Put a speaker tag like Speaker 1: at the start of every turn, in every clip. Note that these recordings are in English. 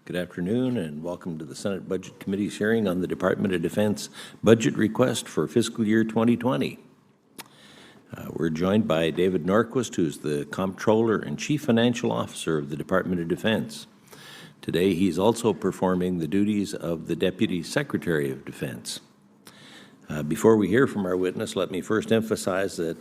Speaker 1: Good afternoon and welcome to the Senate Budget Committee's hearing on the Department of Defense budget request for fiscal year 2020. We're joined by David Norquist, who's the Comptroller and Chief Financial Officer of the Department of Defense. Today, he's also performing the duties of the Deputy Secretary of Defense. Before we hear from our witness, let me first emphasize that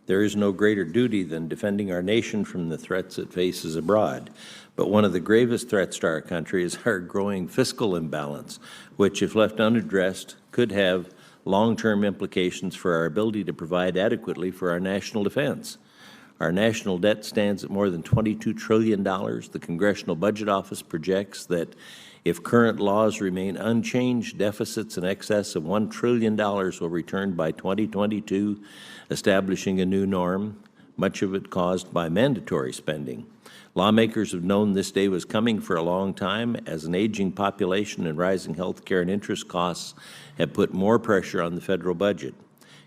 Speaker 1: there is no greater duty than defending our nation from the threats it faces abroad. But one of the gravest threats to our country is our growing fiscal imbalance, which, if left unaddressed, could have long-term implications for our ability to provide adequately for our national defense. Our national debt stands at more than $22 trillion. The Congressional Budget Office projects that if current laws remain unchanged, deficits in excess of $1 trillion will return by 2022, establishing a new norm, much of it caused by mandatory spending. Lawmakers have known this day was coming for a long time, as an aging population and rising health care and interest costs have put more pressure on the federal budget.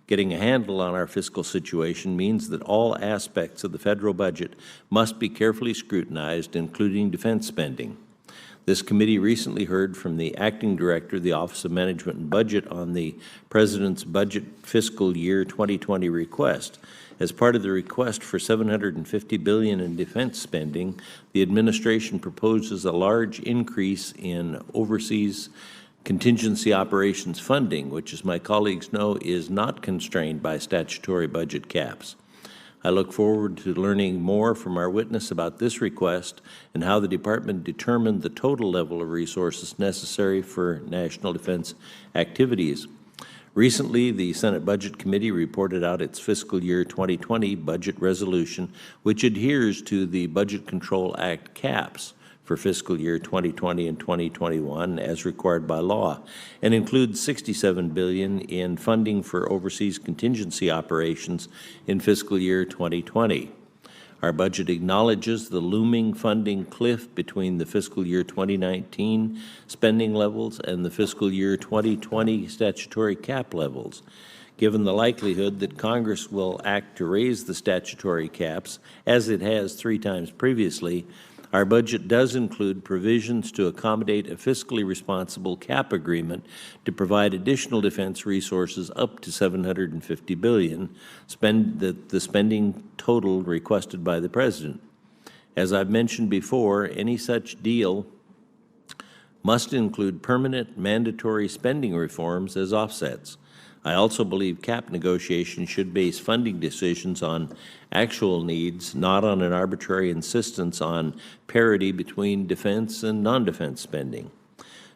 Speaker 1: Getting a handle on our fiscal situation means that all aspects of the federal budget must be carefully scrutinized, including defense spending. This committee recently heard from the Acting Director of the Office of Management and Budget on the President's Budget Fiscal Year 2020 request. As part of the request for $750 billion in defense spending, the administration proposes a large increase in overseas contingency operations funding, which, as my colleagues know, is not constrained by statutory budget caps. I look forward to learning more from our witness about this request and how the Department determined the total level of resources necessary for national defense activities. Recently, the Senate Budget Committee reported out its fiscal year 2020 budget resolution, which adheres to the Budget Control Act caps for fiscal year 2020 and 2021 as required by law, and includes $67 billion in funding for overseas contingency operations in fiscal year 2020. Our budget acknowledges the looming funding cliff between the fiscal year 2019 spending levels and the fiscal year 2020 statutory cap levels. Given the likelihood that Congress will act to raise the statutory caps, as it has 3 times previously, our budget does include provisions to accommodate a fiscally responsible cap agreement to provide additional defense resources up to $750 billion, the spending total requested by the President. As I've mentioned before, any such deal must include permanent mandatory spending reforms as offsets. I also believe cap negotiations should base funding decisions on actual needs, not on an arbitrary insistence on parity between defense and non-defense spending.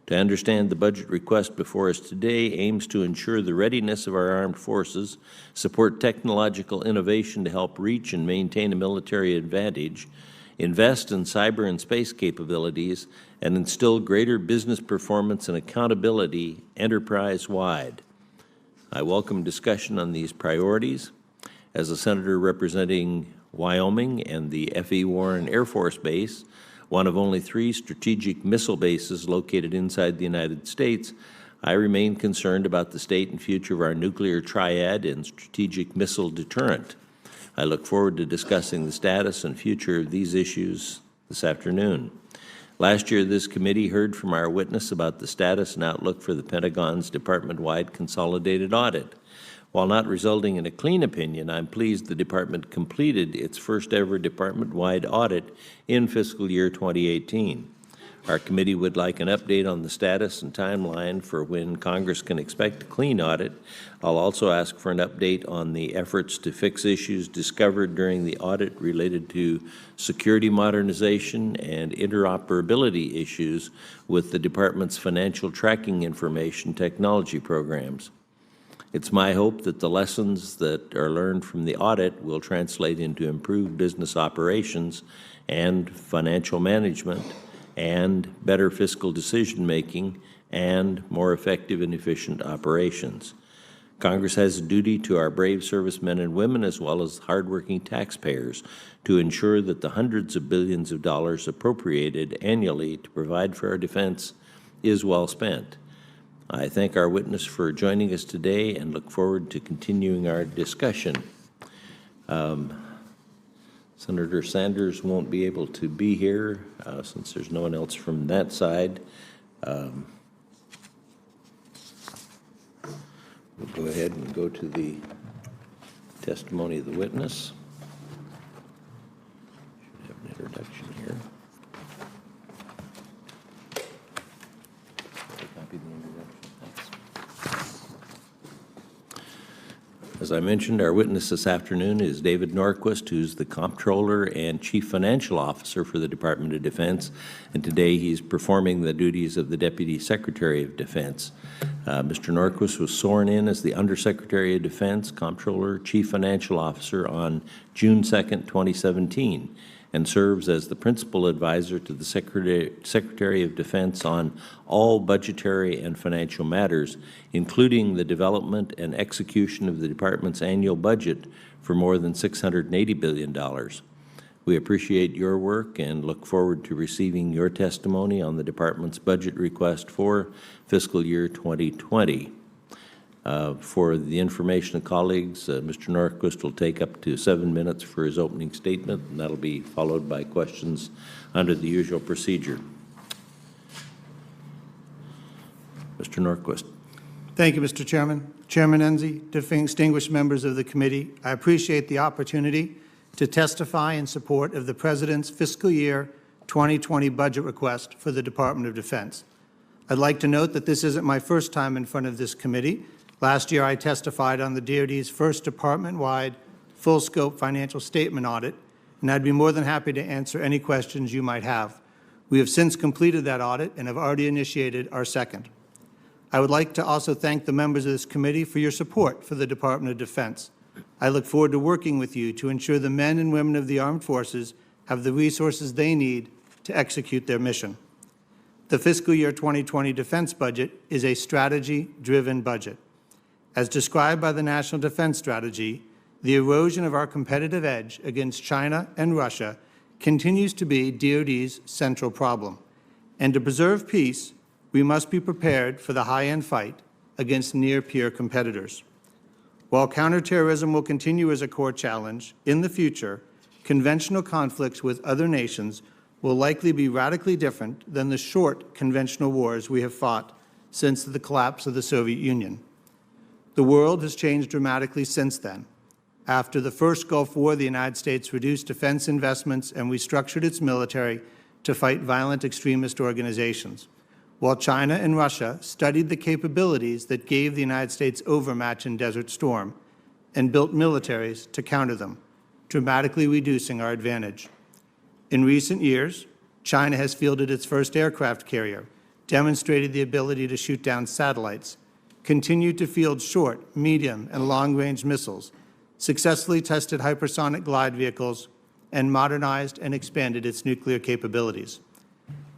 Speaker 1: To understand the budget request before us today aims to ensure the readiness of our armed forces, support technological innovation to help reach and maintain a military advantage, invest in cyber and space capabilities, and instill greater business performance and accountability enterprise-wide. I welcome discussion on these priorities. As a senator representing Wyoming and the F.E. Warren Air Force Base, one of only 3 strategic missile bases located inside the United States, I remain concerned about the state and future of our nuclear triad and strategic missile deterrent. I look forward to discussing the status and future of these issues this afternoon. Last year, this committee heard from our witness about the status and outlook for the Pentagon's department-wide consolidated audit. While not resulting in a clean opinion, I'm pleased the Department completed its first-ever department-wide audit in fiscal year 2018. Our committee would like an update on the status and timeline for when Congress can expect a clean audit. I'll also ask for an update on the efforts to fix issues discovered during the audit related to security modernization and interoperability issues with the Department's financial tracking information technology programs. It's my hope that the lessons that are learned from the audit will translate into improved business operations and financial management, and better fiscal decision-making, and more effective and efficient operations. Congress has a duty to our brave servicemen and women, as well as hardworking taxpayers, to ensure that the hundreds of billions of dollars appropriated annually to provide for our defense is well spent. I thank our witness for joining us today and look forward to continuing our discussion. Senator Sanders won't be able to be here since there's no one else from that side. We'll go ahead and go to the testimony of the witness. Should have an introduction here. Copy the introduction. Thanks. As I mentioned, our witness this afternoon is David Norquist, who's the Comptroller and Chief Financial Officer for the Department of Defense, and today he's performing the duties of the Deputy Secretary of Defense. Mr. Norquist was sworn in as the Undersecretary of Defense, Comptroller, Chief Financial Officer on June 2nd, 2017, and serves as the Principal Advisor to the Secretary of Defense on all budgetary and financial matters, including the development and execution of the Department's annual budget for more than $680 billion. We appreciate your work and look forward to receiving your testimony on the Department's budget request for fiscal year 2020. For the information of colleagues, Mr. Norquist will take up to 7 minutes for his opening statement, and that'll be followed by questions under the usual procedure. Mr. Norquist.
Speaker 2: Thank you, Mr. Chairman. Chairman Enzi, distinguished members of the committee, I appreciate the opportunity to testify in support of the President's fiscal year 2020 budget request for the Department of Defense. I'd like to note that this isn't my first time in front of this committee. Last year, I testified on the DoD's first department-wide full-scope financial statement audit, and I'd be more than happy to answer any questions you might have. We have since completed that audit and have already initiated our second. I would like to also thank the members of this committee for your support for the Department of Defense. I look forward to working with you to ensure the men and women of the armed forces have the resources they need to execute their mission. The fiscal year 2020 defense budget is a strategy-driven budget. As described by the National Defense Strategy, the erosion of our competitive edge against China and Russia continues to be DoD's central problem. And to preserve peace, we must be prepared for the high-end fight against near-peer competitors. While counterterrorism will continue as a core challenge, in the future, conventional conflicts with other nations will likely be radically different than the short conventional wars we have fought since the collapse of the Soviet Union. The world has changed dramatically since then. After the first Gulf War, the United States reduced defense investments and restructured its military to fight violent extremist organizations, while China and Russia studied the capabilities that gave the United States overmatch in Desert Storm and built militaries to counter them, dramatically reducing our advantage. In recent years, China has fielded its first aircraft carrier, demonstrated the ability to shoot down satellites, continued to field short, medium, and long-range missiles, successfully tested hypersonic glide vehicles, and modernized and expanded its nuclear capabilities.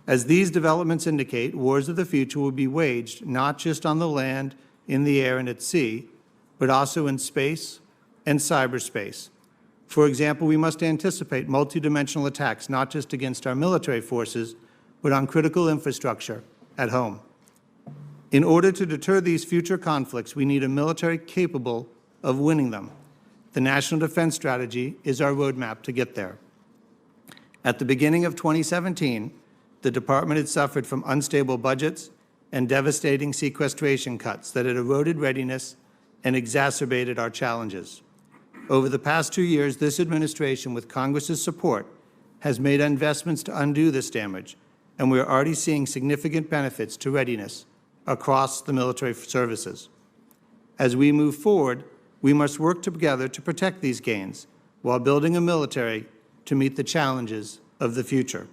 Speaker 2: As these developments indicate, wars of the future will be waged not just on the land, in the air, and at sea, but also in space and cyberspace. For example, we must anticipate multidimensional attacks not just against our military forces, but on critical infrastructure at home. In order to deter these future conflicts, we need a military capable of winning them. The National Defense Strategy is our roadmap to get there. At the beginning of 2017, the Department had suffered from unstable budgets and devastating sequestration cuts that had eroded readiness and exacerbated our challenges. Over the past 2 years, this administration, with Congress's support, has made investments to undo this damage, and we are already seeing significant benefits to readiness across the military services. As we move forward, we must work together to protect these gains while building a military to meet the challenges of the future.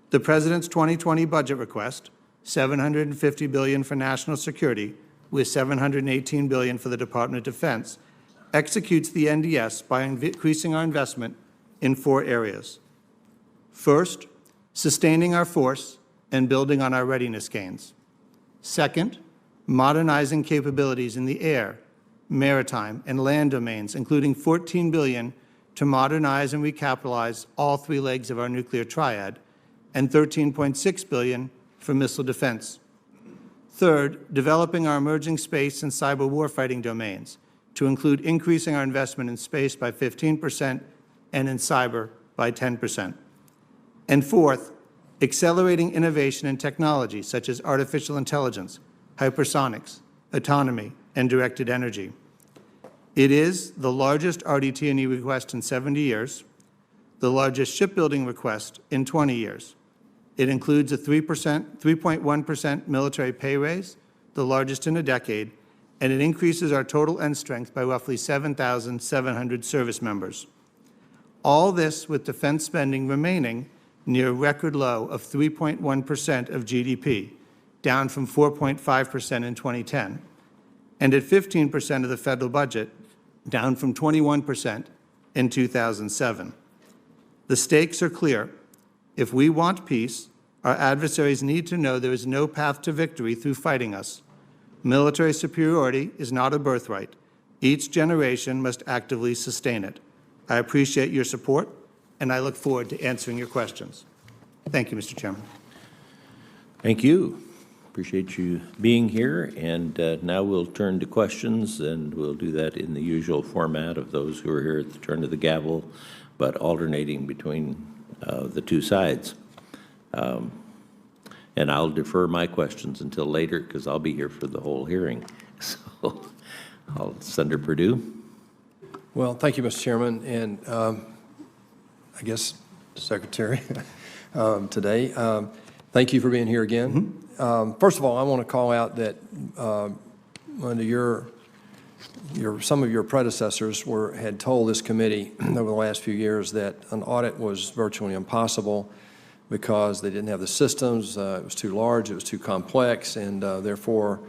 Speaker 2: The President's 2020 budget request, $750 billion for national security, with $718 billion for the Department of Defense, executes the NDS by increasing our investment in 4 areas. First, sustaining our force and building on our readiness gains. Second, modernizing capabilities in the air, maritime, and land domains, including $14 billion to modernize and recapitalize all 3 legs of our nuclear triad, and $13.6 billion for missile defense. Third, developing our emerging space and cyber warfighting domains to include increasing our investment in space by 15% and in cyber by 10%. And fourth, accelerating innovation in technology such as artificial intelligence, hypersonics, autonomy, and directed energy. It is the largest RDT&E request in 70 years, the largest shipbuilding request in 20 years. It includes a 3.1% military pay raise, the largest in a decade, and it increases our total end strength by roughly 7,700 service members. All this with defense spending remaining near a record low of 3.1% of GDP, down from 4.5% in 2010, and at 15% of the federal budget, down from 21% in 2007. The stakes are clear. If we want peace, our adversaries need to know there is no path to victory through fighting us. Military superiority is not a birthright. Each generation must actively sustain it. I appreciate your support, and I look forward to answering your questions. Thank you, Mr. Chairman.
Speaker 1: Thank you. Appreciate you being here, and now we'll turn to questions, and we'll do that in the usual format of those who are here at the turn of the gavel, but alternating between the two sides. And I'll defer my questions until later because I'll be here for the whole hearing. So, Senator Perdue.
Speaker 3: Well, thank you, Mr. Chairman, and I guess Secretary today. Thank you for being here again. First of all, I want to call out that under some of your predecessors had told this committee over the last few years that an audit was virtually impossible because they didn't have the systems, it was too large, it was too complex, and therefore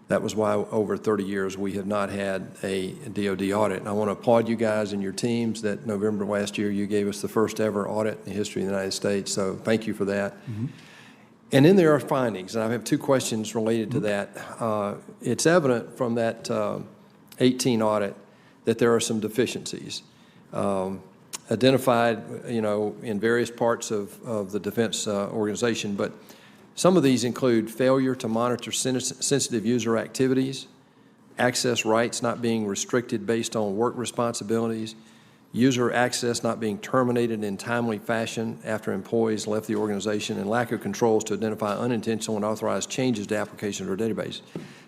Speaker 3: that was why over 30 years we have not had a DOD audit. And I want to applaud you guys and your teams that November last year you gave us the first ever audit in the history of the United States, so thank you for that. And then there are findings, and I have two questions related to that. It's evident from that 18 audit that there are some deficiencies identified, in various parts of the defense organization, but some of these include failure to monitor sensitive user activities, access rights not being restricted based on work responsibilities, user access not being terminated in timely fashion after employees left the organization, and lack of controls to identify unintentional and unauthorized changes to applications or database.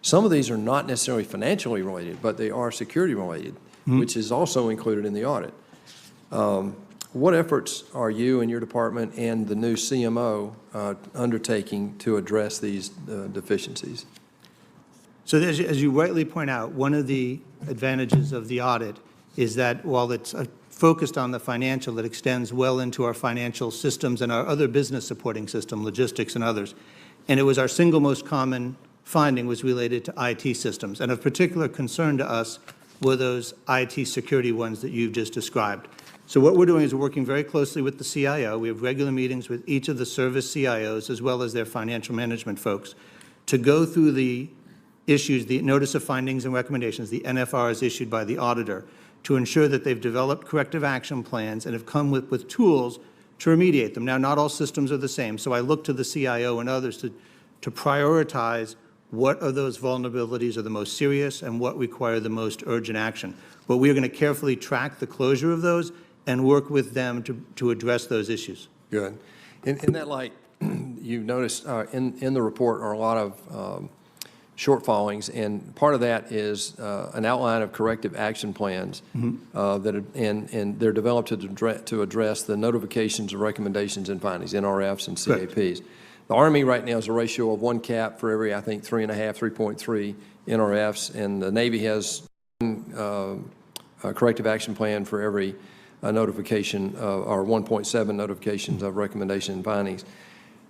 Speaker 3: Some of these are not necessarily financially related, but they are security related, which is also included in the audit. What efforts are you and your department and the new CMO undertaking to address these deficiencies?
Speaker 2: So as you rightly point out, one of the advantages of the audit is that while it's focused on the financial, it extends well into our financial systems and our other business supporting system, logistics and others. And it was our single most common finding was related to IT systems. And of particular concern to us were those IT security ones that you've just described. So what we're doing is we're working very closely with the CIO. We have regular meetings with each of the service CIOs as well as their financial management folks to go through the issues, the Notice of Findings and Recommendations, the NFRs issued by the auditor, to ensure that they've developed corrective action plans and have come with tools to remediate them. Now, not all systems are the same, so I look to the CIO and others to prioritize what are those vulnerabilities are the most serious and what require the most urgent action. But we are going to carefully track the closure of those and work with them to address those issues.
Speaker 3: Good. In that light, you noticed in the report are a lot of shortfallings, and part of that is an outline of corrective action plans and they're developed to address the notifications of recommendations and findings, NRFs and CAPs. Correct. The Army right now is a ratio of 1 CAP for every, I think, 3.3 NRFs, and the Navy has a corrective action plan for every notification or 1.7 notifications of recommendation and findings.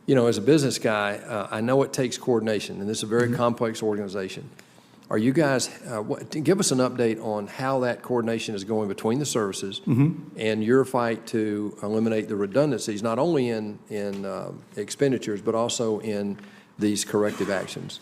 Speaker 3: As a business guy, I know it takes coordination, and this is a very complex organization. Are you guys, give us an update on how that coordination is going between the services and your fight to eliminate the redundancies, not only in expenditures, but also in these corrective actions?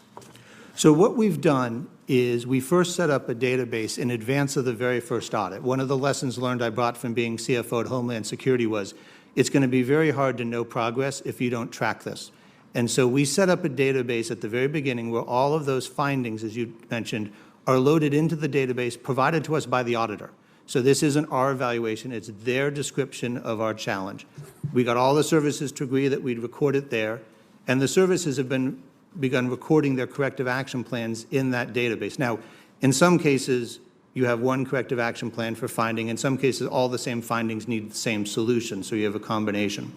Speaker 2: So what we've done is we first set up a database in advance of the very first audit. One of the lessons learned I brought from being CFO at Homeland Security was it's going to be very hard to know progress if you don't track this. And so we set up a database at the very beginning where all of those findings, as you mentioned, are loaded into the database provided to us by the auditor. So this isn't our evaluation, it's their description of our challenge. We got all the services to agree that we'd record it there, and the services have begun recording their corrective action plans in that database. Now, in some cases, you have one corrective action plan for finding. In some cases, all the same findings need the same solution, so you have a combination.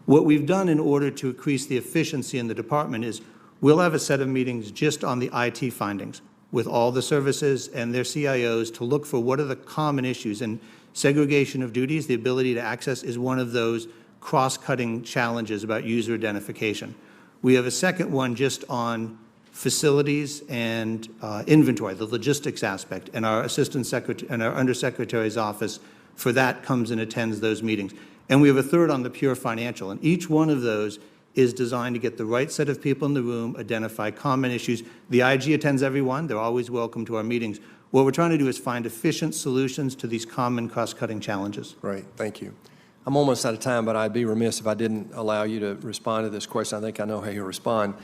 Speaker 2: What we've done in order to increase the efficiency in the department is we'll have a set of meetings just on the IT findings with all the services and their CIOs to look for what are the common issues. And segregation of duties, the ability to access, is one of those cross-cutting challenges about user identification. We have a second one just on facilities and inventory, the logistics aspect, and our assistant secretary and our undersecretary's office for that comes and attends those meetings. And we have a third on the pure financial, and each one of those is designed to get the right set of people in the room, identify common issues. The IG attends every one. They're always welcome to our meetings. What we're trying to do is find efficient solutions to these common cost-cutting challenges.
Speaker 3: Great, thank you. I'm almost out of time, but I'd be remiss if I didn't allow you to respond to this question. I think I know how you'll respond.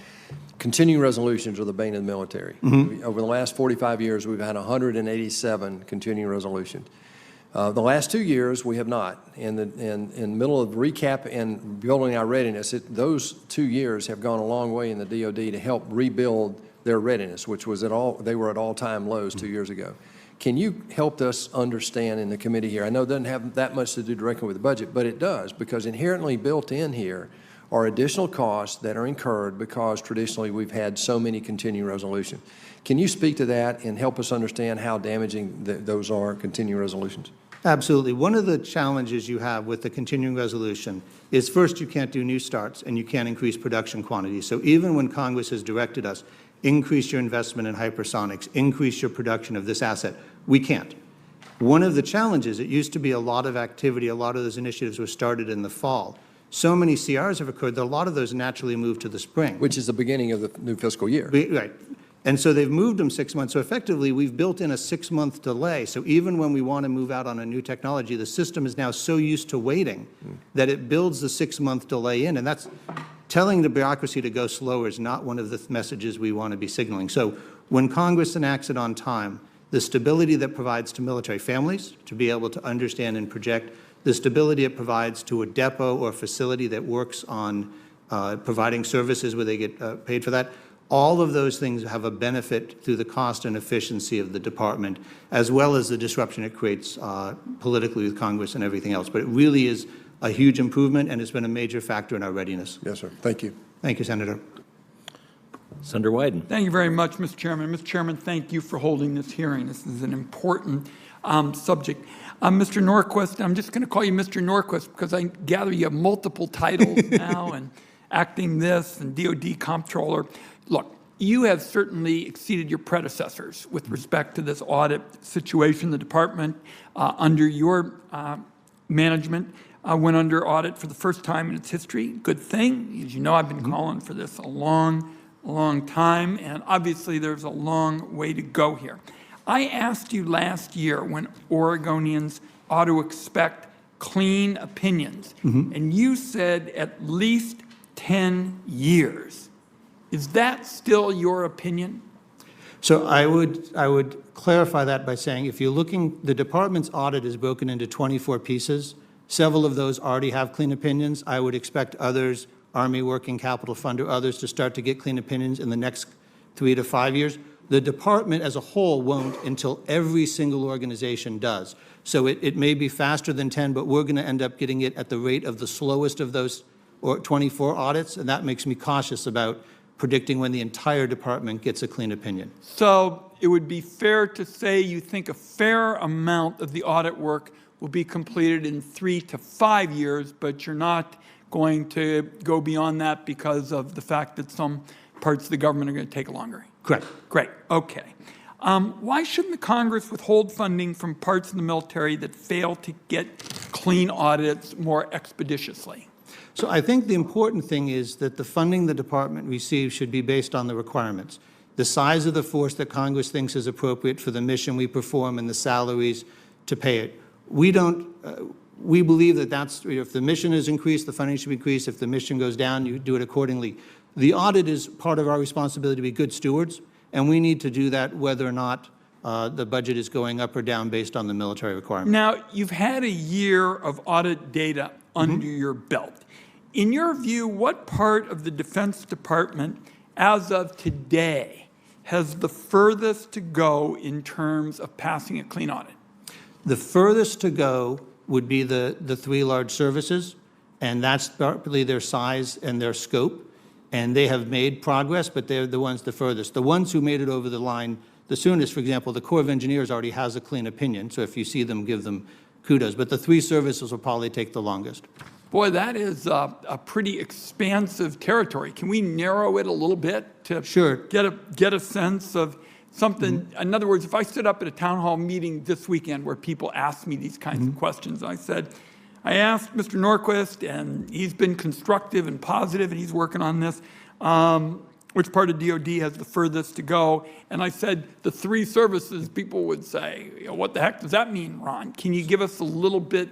Speaker 3: Continuing resolutions are the bane of the military. Over the last 45 years, we've had 187 continuing resolutions. The last 2 years, we have not. In the middle of recap and building our readiness, those 2 years have gone a long way in the DoD to help rebuild their readiness, which was they were at all-time lows 2 years ago. Can you help us understand in the committee here? I know it doesn't have that much to do directly with the budget, but it does, because inherently built in here are additional costs that are incurred because traditionally we've had so many continuing resolutions. Can you speak to that and help us understand how damaging those are, continuing resolutions?
Speaker 2: Absolutely. One of the challenges you have with the continuing resolution is, first, you can't do new starts and you can't increase production quantities. So even when Congress has directed us, increase your investment in hypersonics, increase your production of this asset, we can't. One of the challenges, it used to be a lot of activity, a lot of those initiatives were started in the fall. So many CRs have occurred that a lot of those naturally moved to the spring.
Speaker 3: Which is the beginning of the new fiscal year.
Speaker 2: Right. And so they've moved them 6 months. So effectively, we've built in a 6-month delay. So even when we want to move out on a new technology, the system is now so used to waiting that it builds the 6-month delay in. And that's telling the bureaucracy to go slower is not one of the messages we want to be signaling. So when Congress enacts it on time, the stability that provides to military families to be able to understand and project, the stability it provides to a depot or facility that works on providing services where they get paid for that, all of those things have a benefit through the cost and efficiency of the department, as well as the disruption it creates politically with Congress and everything else. But it really is a huge improvement, and it's been a major factor in our readiness.
Speaker 3: Yes, sir. Thank you.
Speaker 2: Thank you, Senator.
Speaker 1: Senator Wyden.
Speaker 4: Thank you very much, Mr. Chairman. Mr. Chairman, thank you for holding this hearing. This is an important subject. Mr. Norquist, I'm just going to call you Mr. Norquist because I gather you have multiple titles now, and acting this and DOD Comptroller. Look, you have certainly exceeded your predecessors with respect to this audit situation. The department, under your management, went under audit for the first time in its history. Good thing. As you know, I've been calling for this a long time, and obviously there's a long way to go here. I asked you last year when Oregonians ought to expect clean opinions, and you said at least 10 years. Is that still your opinion?
Speaker 2: So I would clarify that by saying, if you're looking, the department's audit is broken into 24 pieces. Several of those already have clean opinions. I would expect others, Army Working Capital Fund or others, to start to get clean opinions in the next 3 to 5 years. The department as a whole won't until every single organization does. So it may be faster than 10, but we're going to end up getting it at the rate of the slowest of those 24 audits, and that makes me cautious about predicting when the entire department gets a clean opinion.
Speaker 4: So it would be fair to say you think a fair amount of the audit work will be completed in 3 to 5 years, but you're not going to go beyond that because of the fact that some parts of the government are going to take longer.
Speaker 2: Correct.
Speaker 4: Great. Okay. Why shouldn't the Congress withhold funding from parts of the military that fail to get clean audits more expeditiously?
Speaker 2: So I think the important thing is that the funding the department receives should be based on the requirements. The size of the force that Congress thinks is appropriate for the mission we perform and the salaries to pay it. We believe that that's, if the mission is increased, the funding should be increased. If the mission goes down, you do it accordingly. The audit is part of our responsibility to be good stewards, and we need to do that whether or not the budget is going up or down based on the military requirement.
Speaker 4: Now, you've had a year of audit data under your belt. In your view, what part of the Defense Department, as of today, has the furthest to go in terms of passing a clean audit?
Speaker 2: The furthest to go would be the three large services, and that's partly their size and their scope. And they have made progress, but they're the ones the furthest. The ones who made it over the line the soonest, for example, the Corps of Engineers already has a clean opinion, so if you see them, give them kudos. But the three services will probably take the longest.
Speaker 4: Boy, that is a pretty expansive territory. Can we narrow it a little bit to
Speaker 2: Sure.
Speaker 4: get a sense of something? In other words, if I stood up at a town hall meeting this weekend where people asked me these kinds of questions, I said, I asked Mr. Norquist, and he's been constructive and positive, and he's working on this. Which part of DOD has the furthest to go? And I said, the three services, people would say, what the heck does that mean, Ron? Can you give us a little bit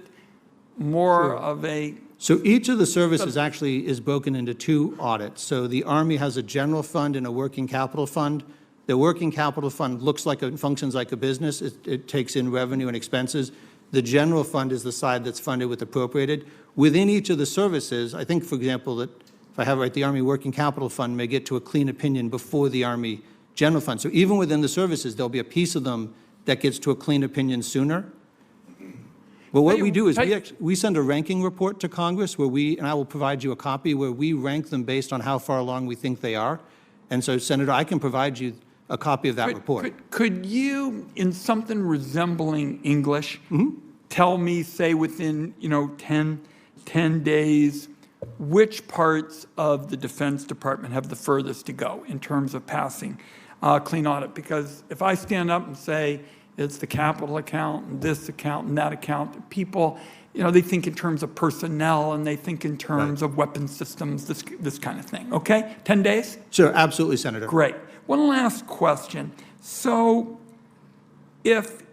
Speaker 4: more of a...
Speaker 2: So each of the services actually is broken into two audits. So the Army has a general fund and a working capital fund. The working capital fund looks like functions like a business. It takes in revenue and expenses. The general fund is the side that's funded with appropriated. Within each of the services, I think, for example, that if I have it right, the Army Working Capital Fund may get to a clean opinion before the Army General Fund. So even within the services, there'll be a piece of them that gets to a clean opinion sooner. But what we do is we send a ranking report to Congress where and I will provide you a copy, where we rank them based on how far along we think they are. And so, Senator, I can provide you a copy of that report.
Speaker 4: Could you, in something resembling English, tell me, say within 10 days, which parts of the Defense Department have the furthest to go in terms of passing clean audit? Because if I stand up and say it's the capital account and this account and that account, people, they think in terms of personnel and they think in terms of weapon systems, this kind of thing. Okay? 10 days?
Speaker 2: Sure, absolutely, Senator.
Speaker 4: Great. One last question. So if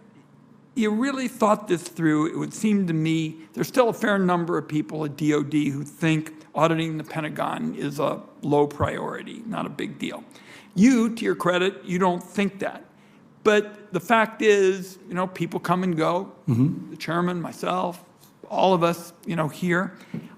Speaker 4: you really thought this through, it would seem to me there's still a fair number of people at DOD who think auditing the Pentagon is a low priority, not a big deal. You, to your credit, you don't think that. But the fact is, people come and go, the chairman, myself, all of us, here.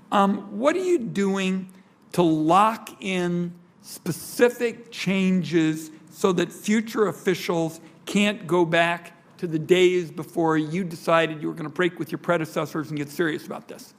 Speaker 4: What are you doing to lock in specific changes so that future officials can't go back to the days before you decided you were going to break with your predecessors and get serious about this?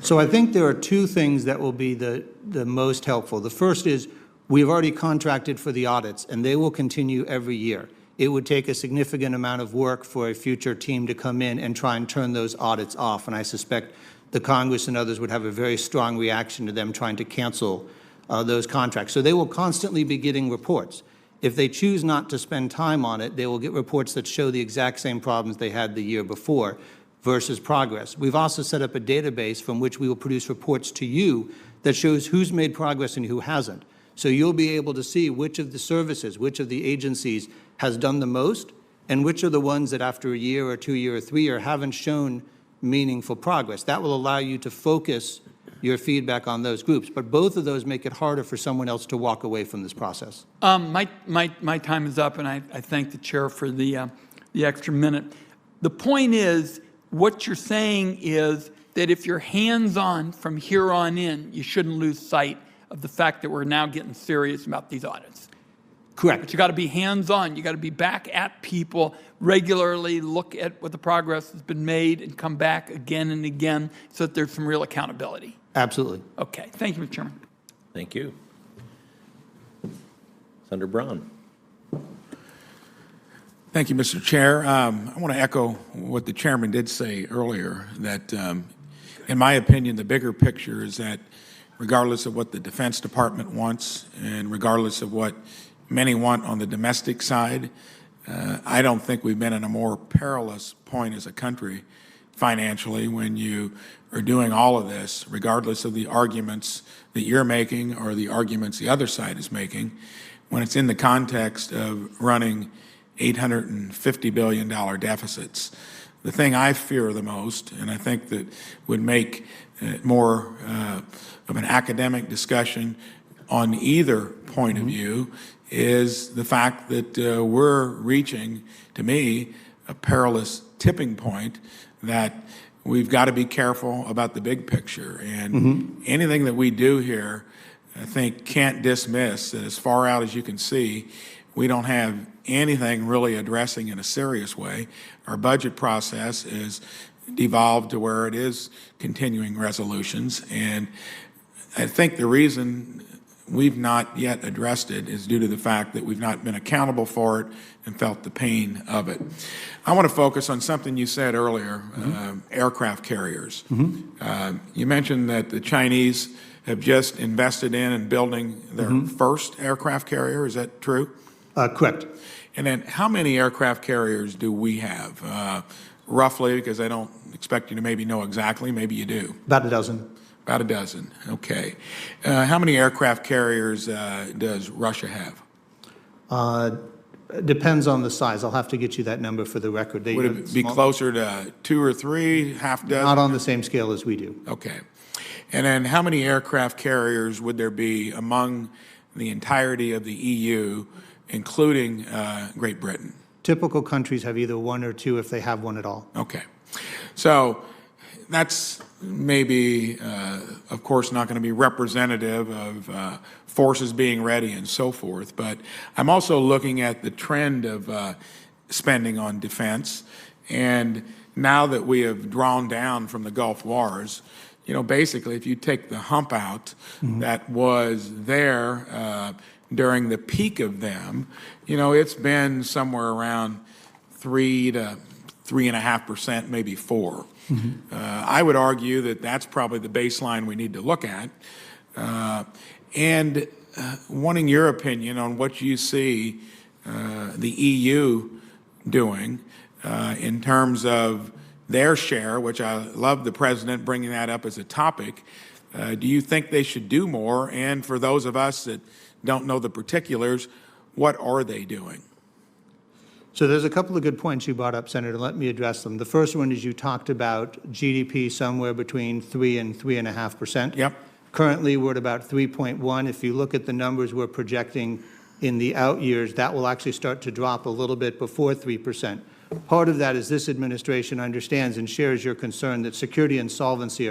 Speaker 2: So I think there are two things that will be the most helpful. The first is we've already contracted for the audits, and they will continue every year. It would take a significant amount of work for a future team to come in and try and turn those audits off, and I suspect the Congress and others would have a very strong reaction to them trying to cancel those contracts. So they will constantly be getting reports. If they choose not to spend time on it, they will get reports that show the exact same problems they had the year before versus progress. We've also set up a database from which we will produce reports to you that shows who's made progress and who hasn't. So you'll be able to see which of the services, which of the agencies has done the most, and which are the ones that after a year or 2 year or 3 year haven't shown meaningful progress. That will allow you to focus your feedback on those groups. But both of those make it harder for someone else to walk away from this process.
Speaker 4: My time is up, and I thank the chair for the extra minute. The point is, what you're saying is that if you're hands-on from here on in, you shouldn't lose sight of the fact that we're now getting serious about these audits.
Speaker 2: Correct.
Speaker 4: But you got to be hands-on. You got to be back at people regularly, look at what the progress has been made, and come back again and again so that there's some real accountability.
Speaker 2: Absolutely.
Speaker 4: Okay. Thank you, Mr. Chairman.
Speaker 1: Thank you. Senator Braun.
Speaker 5: Thank you, Mr. Chair. I want to echo what the chairman did say earlier, that in my opinion, the bigger picture is that regardless of what the Defense Department wants and regardless of what many want on the domestic side, I don't think we've been in a more perilous point as a country financially when you are doing all of this, regardless of the arguments that you're making or the arguments the other side is making, when it's in the context of running $850 billion deficits. The thing I fear the most, and I think that would make more of an academic discussion on either point of view is the fact that we're reaching, to me, a perilous tipping point that we've got to be careful about the big picture. And anything that we do here, I think, can't dismiss that as far out as you can see, we don't have anything really addressing in a serious way. Our budget process is devolved to where it is continuing resolutions. And I think the reason we've not yet addressed it is due to the fact that we've not been accountable for it and felt the pain of it. I want to focus on something you said earlier, aircraft carriers. You mentioned that the Chinese have just invested in and building their first aircraft carrier. Is that true?
Speaker 2: Correct.
Speaker 5: And then how many aircraft carriers do we have? Roughly, because I don't expect you to maybe know exactly. Maybe you do.
Speaker 2: About a dozen.
Speaker 5: About a dozen. Okay. How many aircraft carriers does Russia have?
Speaker 2: Depends on the size. I'll have to get you that number for the record.
Speaker 5: Would it be closer to 2 or 3, half dozen?
Speaker 2: Not on the same scale as we do.
Speaker 5: Okay. And then how many aircraft carriers would there be among the entirety of the EU, including Great Britain?
Speaker 2: Typical countries have either one or two if they have one at all.
Speaker 5: Okay. So that's maybe, of course, not going to be representative of forces being ready and so forth, but I'm also looking at the trend of spending on defense. And now that we have drawn down from the Gulf Wars, you know, basically, if you take the hump out that was there during the peak of them, you know, it's been somewhere around 3 to 3.5%, maybe 4. I would argue that that's probably the baseline we need to look at. And wanting your opinion on what you see the EU doing in terms of their share, which I love the president bringing that up as a topic. Do you think they should do more? And for those of us that don't know the particulars, what are they doing?
Speaker 2: So there's a couple of good points you brought up, Senator. Let me address them. The first one is you talked about GDP somewhere between 3 and 3.5%.
Speaker 5: Yep.
Speaker 2: Currently, we're at about 3.1. If you look at the numbers we're projecting in the out years, that will actually start to drop a little bit before 3%. Part of that is this administration understands and shares your concern that security and solvency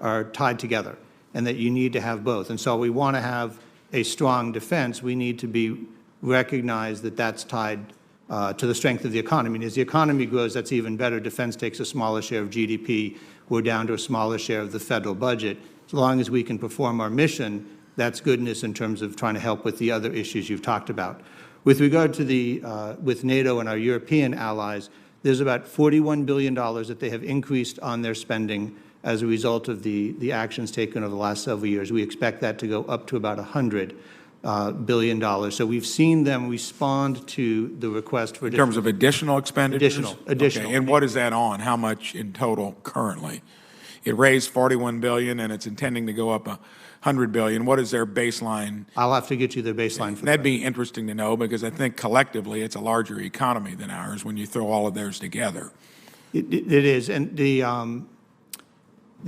Speaker 2: are tied together and that you need to have both. And so we want to have a strong defense. We need to be recognized that that's tied to the strength of the economy. And as the economy grows, that's even better. Defense takes a smaller share of GDP. We're down to a smaller share of the federal budget. As long as we can perform our mission, that's goodness in terms of trying to help with the other issues you've talked about. With regard to with NATO and our European allies, there's about $41 billion that they have increased on their spending as a result of the actions taken over the last several years. We expect that to go up to about $100 billion. So we've seen them respond to the request for
Speaker 5: in terms of additional expenditures?
Speaker 2: Additional.
Speaker 5: Okay. And what is that on? How much in total currently? It raised $41 billion, and it's intending to go up $100 billion. What is their baseline?
Speaker 2: I'll have to get you the baseline for that.
Speaker 5: That'd be interesting to know, because I think collectively it's a larger economy than ours when you throw all of theirs together.
Speaker 2: It is, and the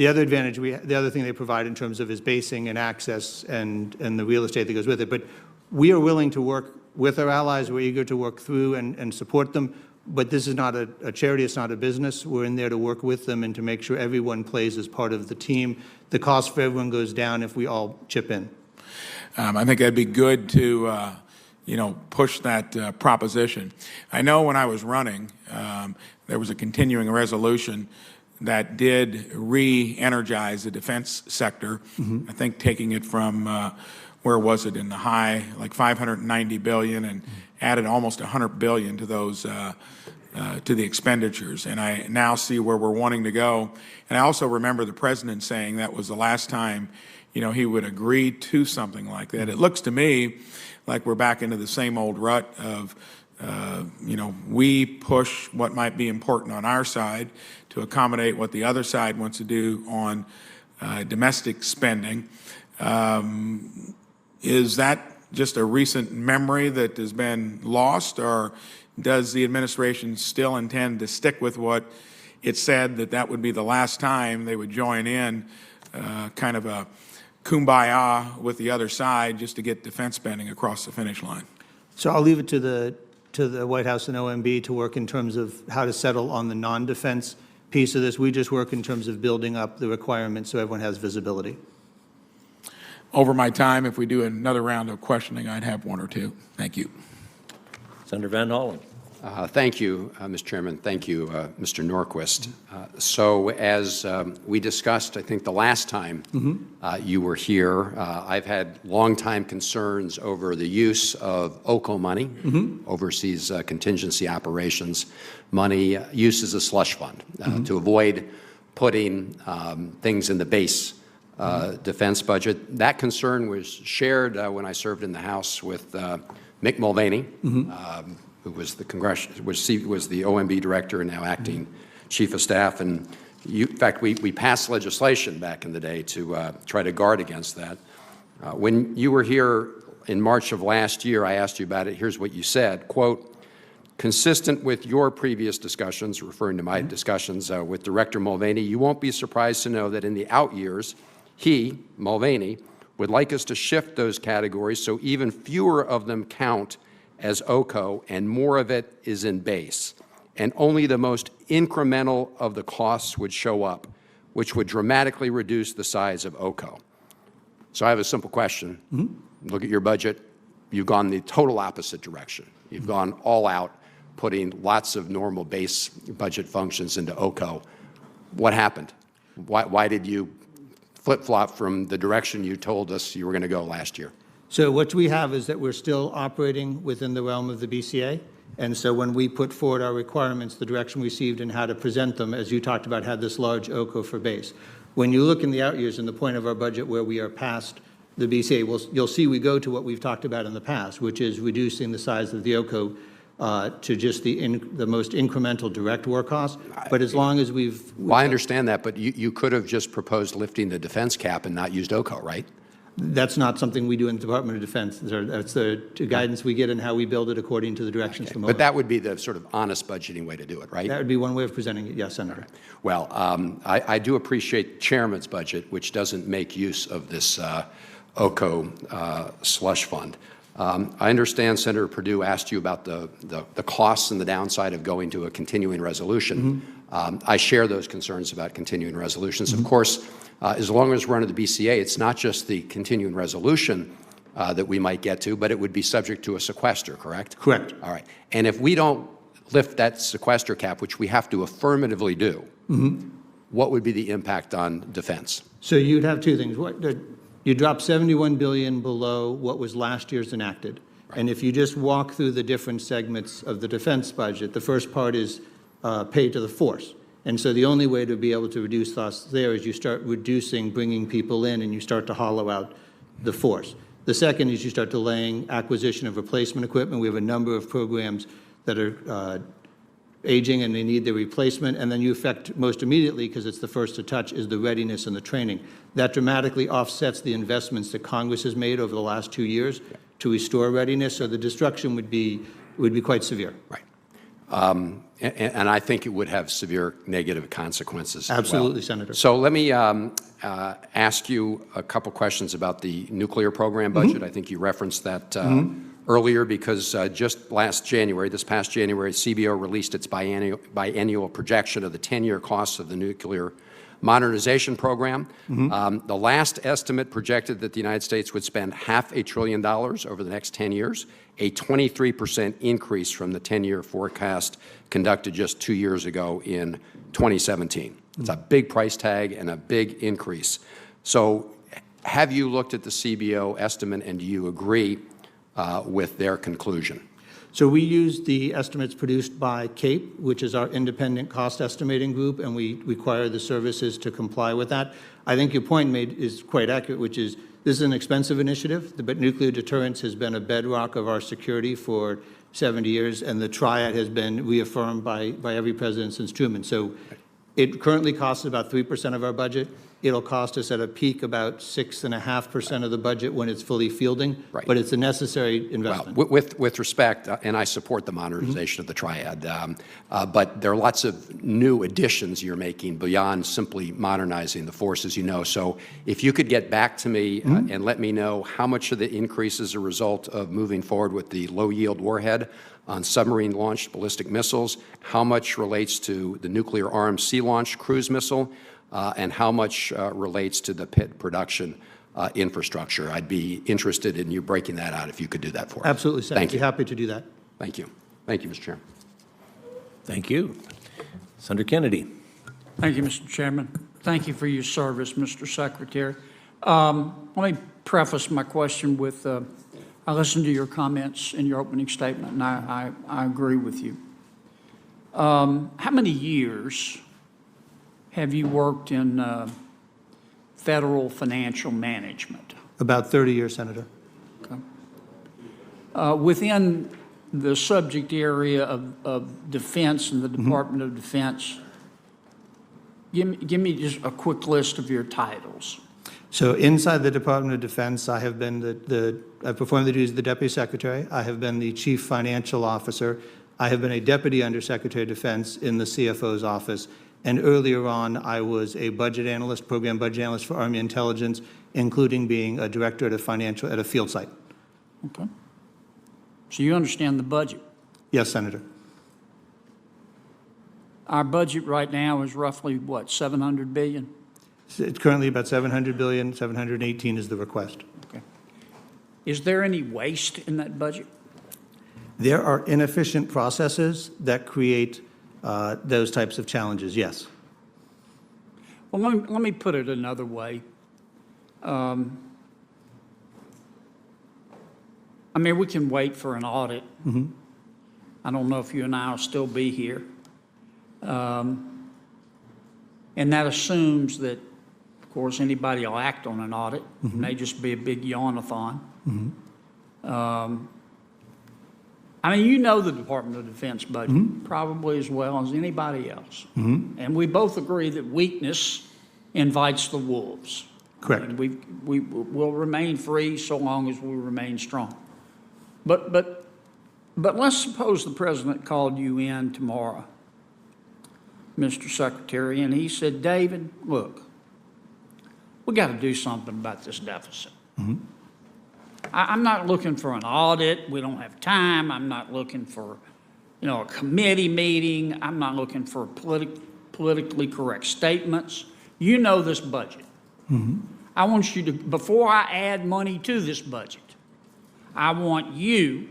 Speaker 2: other advantage the other thing they provide in terms of is basing and access and the real estate that goes with it. But we are willing to work with our allies. We're eager to work through and support them. But this is not a charity. It's not a business. We're in there to work with them and to make sure everyone plays as part of the team. The cost for everyone goes down if we all chip in.
Speaker 5: I think that'd be good to, push that proposition. I know when I was running, there was a continuing resolution that did re-energize the defense sector. I think taking it from, where was it, in the high, like $590 billion, and added almost $100 billion to those, to the expenditures. And I now see where we're wanting to go. And I also remember the president saying that was the last time, he would agree to something like that. It looks to me like we're back into the same old rut of, we push what might be important on our side to accommodate what the other side wants to do on domestic spending. Is that just a recent memory that has been lost, or does the administration still intend to stick with what it said, that would be the last time they would join in kind of a kumbaya with the other side just to get defense spending across the finish line.
Speaker 2: So I'll leave it to the White House and OMB to work in terms of how to settle on the non-defense piece of this. We just work in terms of building up the requirements so everyone has visibility.
Speaker 5: Over my time, if we do another round of questioning, I'd have one or two. Thank you.
Speaker 1: Senator Van Hollen.
Speaker 6: Thank you, Mr. Chairman. Thank you, Mr. Norquist. So as we discussed, I think the last time you were here, I've had long-time concerns over the use of OCO money, overseas contingency operations money, used as a slush fund to avoid putting things in the base defense budget. That concern was shared when I served in the House with Mick Mulvaney, who was the was the OMB director and now acting chief of staff. And in fact, we passed legislation back in the day to try to guard against that. When you were here in March of last year, I asked you about it. Here's what you said, quote, consistent with your previous discussions, referring to my discussions with Director Mulvaney, you won't be surprised to know that in the out years, he, Mulvaney, would like us to shift those categories so even fewer of them count as OCO and more of it is in base. And only the most incremental of the costs would show up, which would dramatically reduce the size of OCO. So I have a simple question. Look at your budget. You've gone the total opposite direction. You've gone all out, putting lots of normal base budget functions into OCO. What happened? Why did you flip-flop from the direction you told us you were going to go last year?
Speaker 2: So what we have is that we're still operating within the realm of the BCA. And so when we put forward our requirements, the direction we received and how to present them, as you talked about, had this large OCO for base. When you look in the out years and the point of our budget where we are past the BCA, you'll see we go to what we've talked about in the past, which is reducing the size of the OCO to just the most incremental direct war costs. But as long as
Speaker 6: Well, I understand that, but you could have just proposed lifting the defense cap and not used OCO, right?
Speaker 2: That's not something we do in the Department of Defense. That's the guidance we get and how we build it according to the directions from OMB.
Speaker 6: But that would be the sort of honest budgeting way to do it, right?
Speaker 2: That would be one way of presenting it, yes, Senator.
Speaker 6: Well, I do appreciate Chairman's budget, which doesn't make use of this OCO slush fund. I understand Senator Perdue asked you about the costs and the downside of going to a continuing resolution. I share those concerns about continuing resolutions. Of course, as long as we're under the BCA, it's not just the continuing resolution that we might get to, but it would be subject to a sequester, correct?
Speaker 2: Correct.
Speaker 6: All right. And if we don't lift that sequester cap, which we have to affirmatively do, what would be the impact on defense?
Speaker 2: So you'd have two things. You drop $71 billion below what was last year's enacted. Right. And if you just walk through the different segments of the defense budget, the first part is pay to the force. And so the only way to be able to reduce costs there is you start reducing, bringing people in, and you start to hollow out the force. The second is you start delaying acquisition of replacement equipment. We have a number of programs that are aging and they need their replacement. And then you affect most immediately, because it's the first to touch, is the readiness and the training. That dramatically offsets the investments that Congress has made over the last 2 years to restore readiness. So the destruction would be quite severe.
Speaker 6: Right. And I think it would have severe negative consequences.
Speaker 2: Absolutely,
Speaker 6: well.
Speaker 2: Senator.
Speaker 6: So let me ask you a couple questions about the nuclear program budget. I think you referenced that earlier, because just last January, this past January, CBO released its biennial projection of the 10-year costs of the nuclear modernization program. The last estimate projected that the United States would spend $500 billion over the next 10 years, a 23% increase from the 10-year forecast conducted just 2 years ago in 2017. It's a big price tag and a big increase. So have you looked at the CBO estimate, and do you agree with their conclusion?
Speaker 2: So we use the estimates produced by CAPE, which is our independent cost estimating group, and we require the services to comply with that. I think your point made is quite accurate, which is this is an expensive initiative, but nuclear deterrence has been a bedrock of our security for 70 years, and the triad has been reaffirmed by every president since Truman. So it currently costs about 3% of our budget. It'll cost us at a peak about 6.5% of the budget when it's fully fielding.
Speaker 6: Right.
Speaker 2: But it's a necessary
Speaker 6: Well,
Speaker 2: investment.
Speaker 6: with respect, and I support the modernization of the triad, but there are lots of new additions you're making beyond simply modernizing the force, as you know. So if you could get back to me and let me know how much of the increase is a result of moving forward with the low-yield warhead on submarine-launched ballistic missiles, how much relates to the nuclear-armed sea-launched cruise missile, and how much relates to the pit production infrastructure. I'd be interested in you breaking that out if you could do that for us.
Speaker 2: Absolutely, Senator.
Speaker 6: Thank
Speaker 2: I'd be
Speaker 6: you.
Speaker 2: happy to do that.
Speaker 6: Thank you. Thank you, Mr. Chairman.
Speaker 1: Thank you. Senator Kennedy.
Speaker 7: Thank you, Mr. Chairman. Thank you for your service, Mr. Secretary. Let me preface my question with, I listened to your comments in your opening statement, and I agree with you. How many years have you worked in federal financial management?
Speaker 2: About 30 years, Senator.
Speaker 7: Within the subject area of defense and the Department of Defense, give me just a quick list of your titles.
Speaker 2: So inside the Department of Defense, I have been I've performed the duties of the Deputy Secretary. I have been the Chief Financial Officer. I have been a Deputy Undersecretary of Defense in the CFO's office. And earlier on, I was a budget analyst, program budget analyst for Army Intelligence, including being a director at a field site.
Speaker 7: Okay. So you understand the budget.
Speaker 2: Yes, Senator.
Speaker 7: Our budget right now is roughly, what, 700 billion?
Speaker 2: It's currently about 700 billion, 718 is the request.
Speaker 7: Okay. Is there any waste in that budget?
Speaker 2: There are inefficient processes that create those types of challenges, yes.
Speaker 7: Well, let me put it another way. I mean, we can wait for an audit. I don't know if you and I will still be here. And that assumes that, of course, anybody will act on an audit. It may just be a big yawn-a-thon. I mean, you know the Department of Defense budget probably as well as anybody else. And we both agree that weakness invites the wolves.
Speaker 2: Correct.
Speaker 7: And we will remain free so long as we remain strong. But let's suppose the president called you in tomorrow, Mr. Secretary, and he said, David, look, we got to do something about this deficit. I'm not looking for an audit. We don't have time. I'm not looking for, a committee meeting. I'm not looking for politically correct statements. You know this budget. I want you to, before I add money to this budget, I want you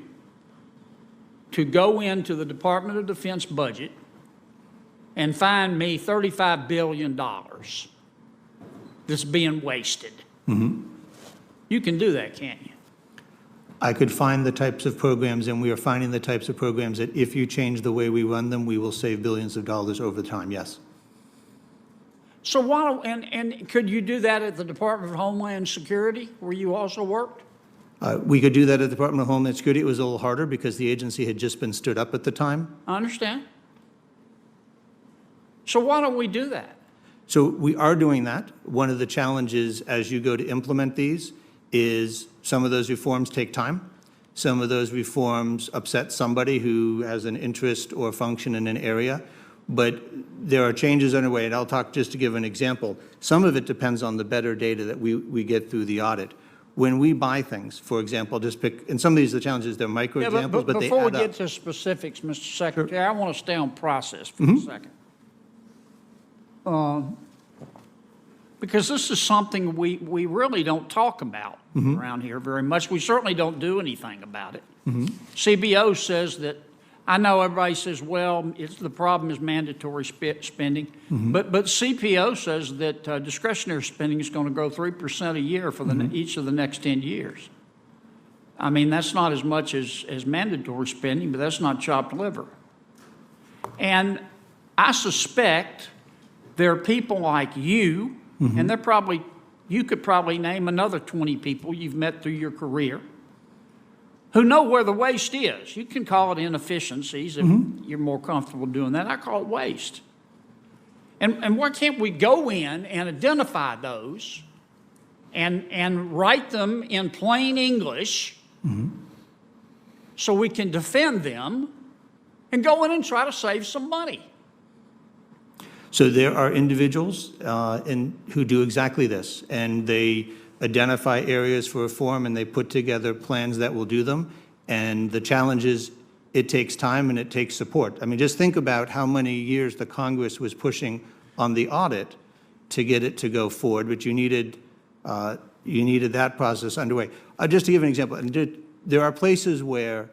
Speaker 7: to go into the Department of Defense budget and find me $35 billion that's being wasted. You can do that, can't you?
Speaker 2: I could find the types of programs, and we are finding the types of programs that if you change the way we run them, we will save billions of dollars over time, yes.
Speaker 7: So why, and could you do that at the Department of Homeland Security, where you also worked?
Speaker 2: We could do that at the Department of Homeland Security. It was a little harder because the agency had just been stood up at the time.
Speaker 7: I understand. So why don't we do that?
Speaker 2: So we are doing that. One of the challenges as you go to implement these is some of those reforms take time. Some of those reforms upset somebody who has an interest or function in an area. But there are changes underway, and I'll talk just to give an example. Some of it depends on the better data that we get through the audit. When we buy things, for example, just pick, and some of these, the challenges, they're micro examples, but they add up.
Speaker 7: Before we get to specifics, Mr. Secretary, I want to stay on process for a second. Because this is something we really don't talk about around here very much. We certainly don't do anything about it. CBO says that, I know everybody says, well, the problem is mandatory spending, but CPO says that discretionary spending is going to grow 3% a year for each of the next 10 years. I mean, that's not as much as mandatory spending, but that's not chopped liver. And I suspect there are people like you, and you could probably name another 20 people you've met through your career who know where the waste is. You can call it inefficiencies if you're more comfortable doing that. I call it waste. And why can't we go in and identify those and write them in plain English so we can defend them and go in and try to save some money?
Speaker 2: So there are individuals who do exactly this, and they identify areas for reform, and they put together plans that will do them. And the challenge is it takes time and it takes support. I mean, just think about how many years the Congress was pushing on the audit to get it to go forward, but you needed that process underway. Just to give an example, and there are places where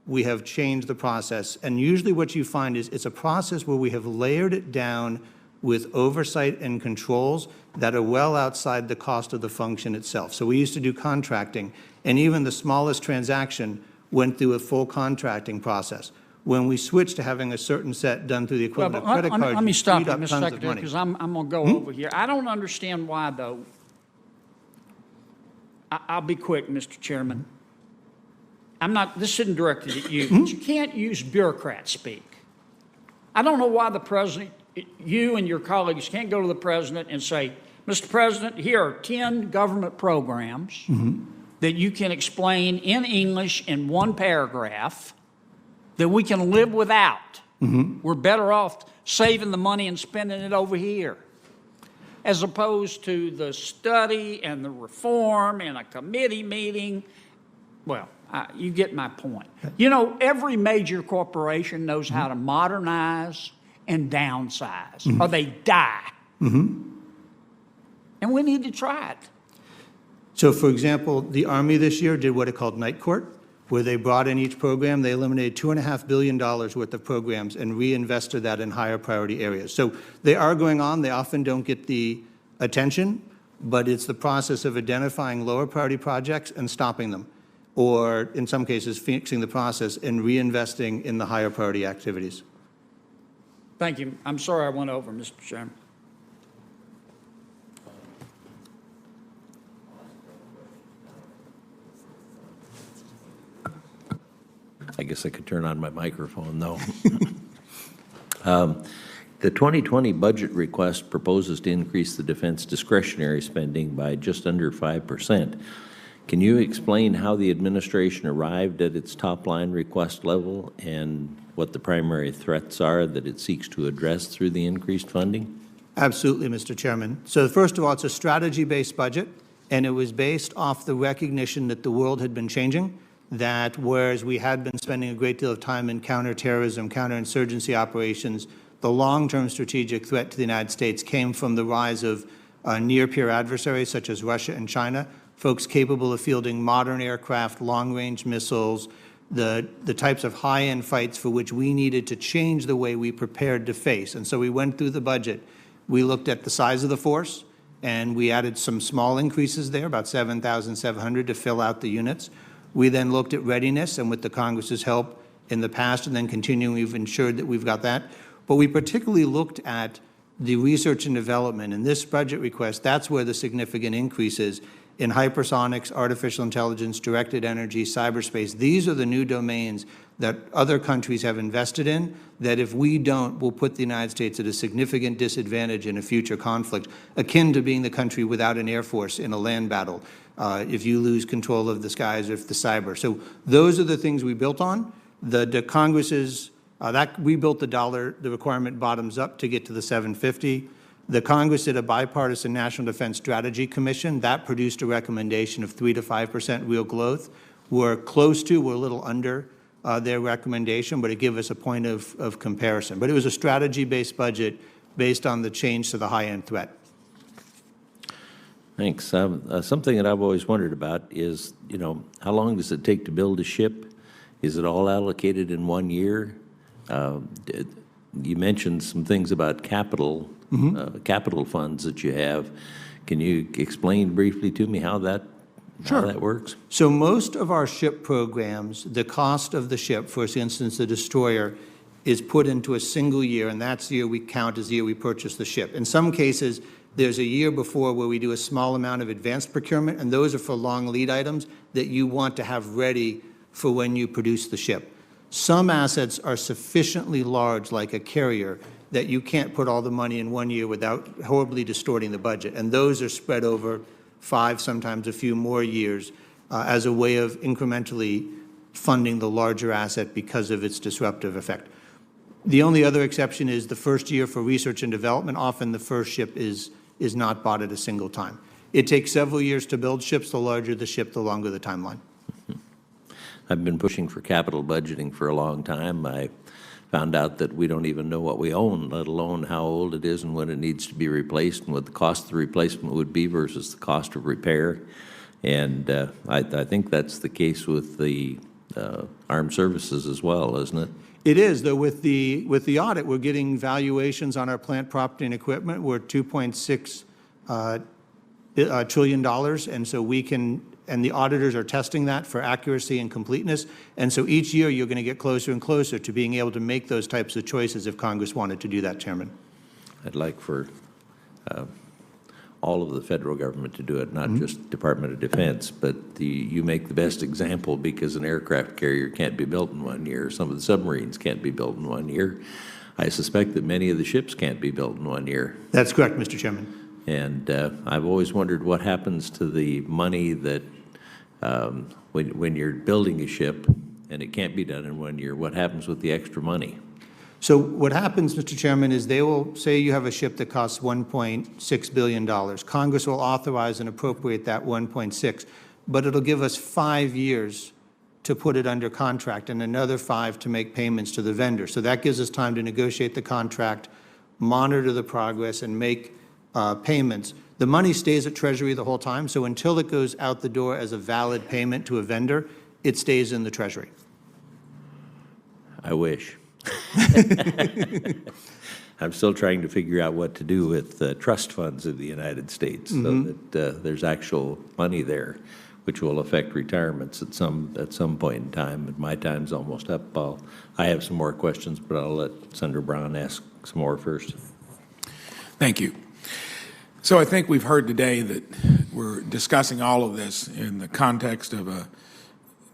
Speaker 2: we have changed the process, and usually what you find is it's a process where we have layered it down with oversight and controls that are well outside the cost of the function itself. So we used to do contracting, and even the smallest transaction went through a full contracting process. When we switched to having a certain set done through the equivalent of credit cards,
Speaker 7: let me stop you,
Speaker 2: up
Speaker 7: Mr.
Speaker 2: tons of
Speaker 7: Secretary,
Speaker 2: money.
Speaker 7: because I'm going to go over here. I don't understand why, though. I'll be quick, Mr. Chairman. This isn't directed at you, but you can't use bureaucrat speak. I don't know why the president, you and your colleagues can't go to the president and say, Mr. President, here are 10 government programs that you can explain in English in one paragraph that we can live without. We're better off saving the money and spending it over here, as opposed to the study and the reform and a committee meeting. Well, you get my point. You know, every major corporation knows how to modernize and downsize, or they die. And we need to try it.
Speaker 2: So, for example, the Army this year did what it called night court, where they brought in each program. They eliminated $2.5 billion worth of programs and reinvested that in higher priority areas. So they are going on. They often don't get the attention, but it's the process of identifying lower priority projects and stopping them, or in some cases, fixing the process and reinvesting in the higher priority activities.
Speaker 7: Thank you. I'm sorry I went over, Mr. Chairman.
Speaker 1: I guess I could turn on my microphone, though. The 2020 budget request proposes to increase the defense discretionary spending by just under 5%. Can you explain how the administration arrived at its top-line request level and what the primary threats are that it seeks to address through the increased funding?
Speaker 2: Absolutely, Mr. Chairman. So first of all, it's a strategy-based budget, and it was based off the recognition that the world had been changing, that whereas we had been spending a great deal of time in counterterrorism, counterinsurgency operations, the long-term strategic threat to the United States came from the rise of near-peer adversaries such as Russia and China, folks capable of fielding modern aircraft, long-range missiles, the types of high-end fights for which we needed to change the way we prepared to face. And so we went through the budget. We looked at the size of the force, and we added some small increases there, about 7,700 to fill out the units. We then looked at readiness, and with the Congress's help in the past and then continuing, we've ensured that we've got that. But we particularly looked at the research and development. In this budget request, that's where the significant increase is in hypersonics, artificial intelligence, directed energy, cyberspace. These are the new domains that other countries have invested in that if we don't, will put the United States at a significant disadvantage in a future conflict, akin to being the country without an air force in a land battle, if you lose control of the skies or if the cyber. So those are the things we built on. The Congress's, we built the requirement bottoms up to get to the 750. The Congress did a bipartisan National Defense Strategy Commission. That produced a recommendation of 3 to 5% real growth. We're close to, we're a little under their recommendation, but it gave us a point of comparison. But it was a strategy-based budget based on the change to the high-end threat.
Speaker 1: Thanks. Something that I've always wondered about is, you know, how long does it take to build a ship? Is it all allocated in 1 year? You mentioned some things about capital funds that you have. Can you explain briefly to me how that works?
Speaker 2: So most of our ship programs, the cost of the ship, for instance, the destroyer, is put into a single year, and that's the year we count as the year we purchase the ship. In some cases, there's a year before where we do a small amount of advanced procurement, and those are for long lead items that you want to have ready for when you produce the ship. Some assets are sufficiently large, like a carrier, that you can't put all the money in one year without horribly distorting the budget. And those are spread over 5, sometimes a few more years, as a way of incrementally funding the larger asset because of its disruptive effect. The only other exception is the first year for research and development. Often the first ship is not bought at a single time. It takes several years to build ships. The larger the ship, the longer the timeline.
Speaker 1: I've been pushing for capital budgeting for a long time. I found out that we don't even know what we own, let alone how old it is and when it needs to be replaced and what the cost of the replacement would be versus the cost of repair. And I think that's the case with the armed services as well, isn't it?
Speaker 2: It is, though. With the audit, we're getting valuations on our plant, property, and equipment. We're $2.6 trillion, and so we can. And the auditors are testing that for accuracy and completeness. And so each year you're going to get closer and closer to being able to make those types of choices if Congress wanted to do that, Chairman.
Speaker 1: I'd like for all of the federal government to do it, not just Department of Defense, but you make the best example because an aircraft carrier can't be built in 1 year. Some of the submarines can't be built in 1 year. I suspect that many of the ships can't be built in 1 year.
Speaker 2: That's correct, Mr. Chairman.
Speaker 1: And I've always wondered what happens to the money that when you're building a ship and it can't be done in 1 year, what happens with the extra money?
Speaker 2: So what happens, Mr. Chairman, is they will say you have a ship that costs $1.6 billion. Congress will authorize and appropriate that 1.6, but it'll give us 5 years to put it under contract and another 5 to make payments to the vendor. So that gives us time to negotiate the contract, monitor the progress, and make payments. The money stays at Treasury the whole time, so until it goes out the door as a valid payment to a vendor, it stays in the Treasury.
Speaker 1: I wish. I'm still trying to figure out what to do with trust funds in the United States so that there's actual money there, which will affect retirements at some point in time. And my time's almost up. I have some more questions, but I'll let Senator Brown ask some more first.
Speaker 5: Thank you. So I think we've heard today that we're discussing all of this in the context of a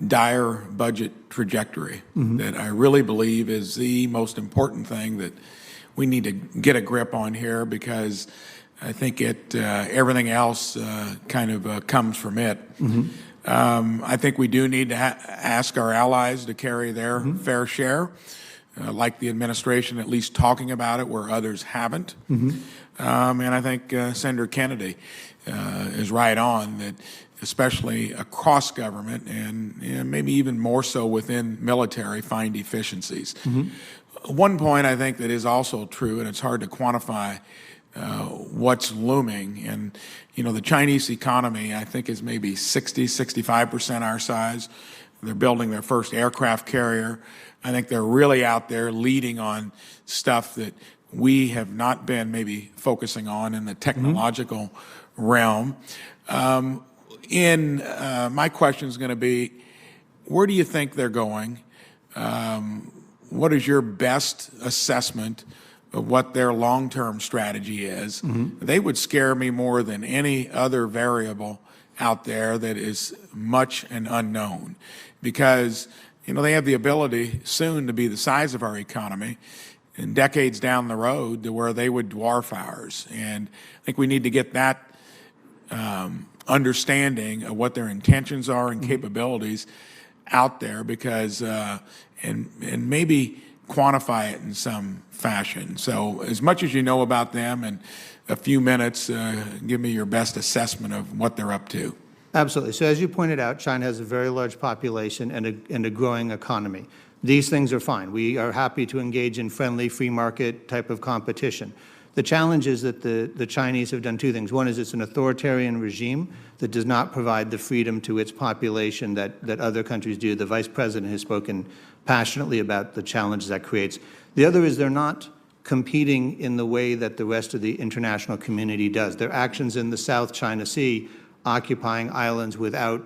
Speaker 5: dire budget trajectory that I really believe is the most important thing that we need to get a grip on here, because I think everything else kind of comes from it. I think we do need to ask our allies to carry their fair share, like the administration at least talking about it where others haven't. And I think Senator Kennedy is right on that, especially across government and maybe even more so within military, find efficiencies. One point I think that is also true, and it's hard to quantify what's looming, and the Chinese economy I think is maybe 65% our size. They're building their first aircraft carrier. I think they're really out there leading on stuff that we have not been maybe focusing on in the technological realm. My question is going to be, where do you think they're going? What is your best assessment of what their long-term strategy is? They would scare me more than any other variable out there that is much an unknown, because they have the ability soon to be the size of our economy and decades down the road to where they would dwarf ours. And I think we need to get that understanding of what their intentions are and capabilities out there, because and maybe quantify it in some fashion. So as much as you know about them, in a few minutes, give me your best assessment of what they're up to.
Speaker 2: Absolutely. So as you pointed out, China has a very large population and a growing economy. These things are fine. We are happy to engage in friendly, free market type of competition. The challenge is that the Chinese have done two things. One is it's an authoritarian regime that does not provide the freedom to its population that other countries do. The Vice President has spoken passionately about the challenges that creates. The other is they're not competing in the way that the rest of the international community does. Their actions in the South China Sea, occupying islands without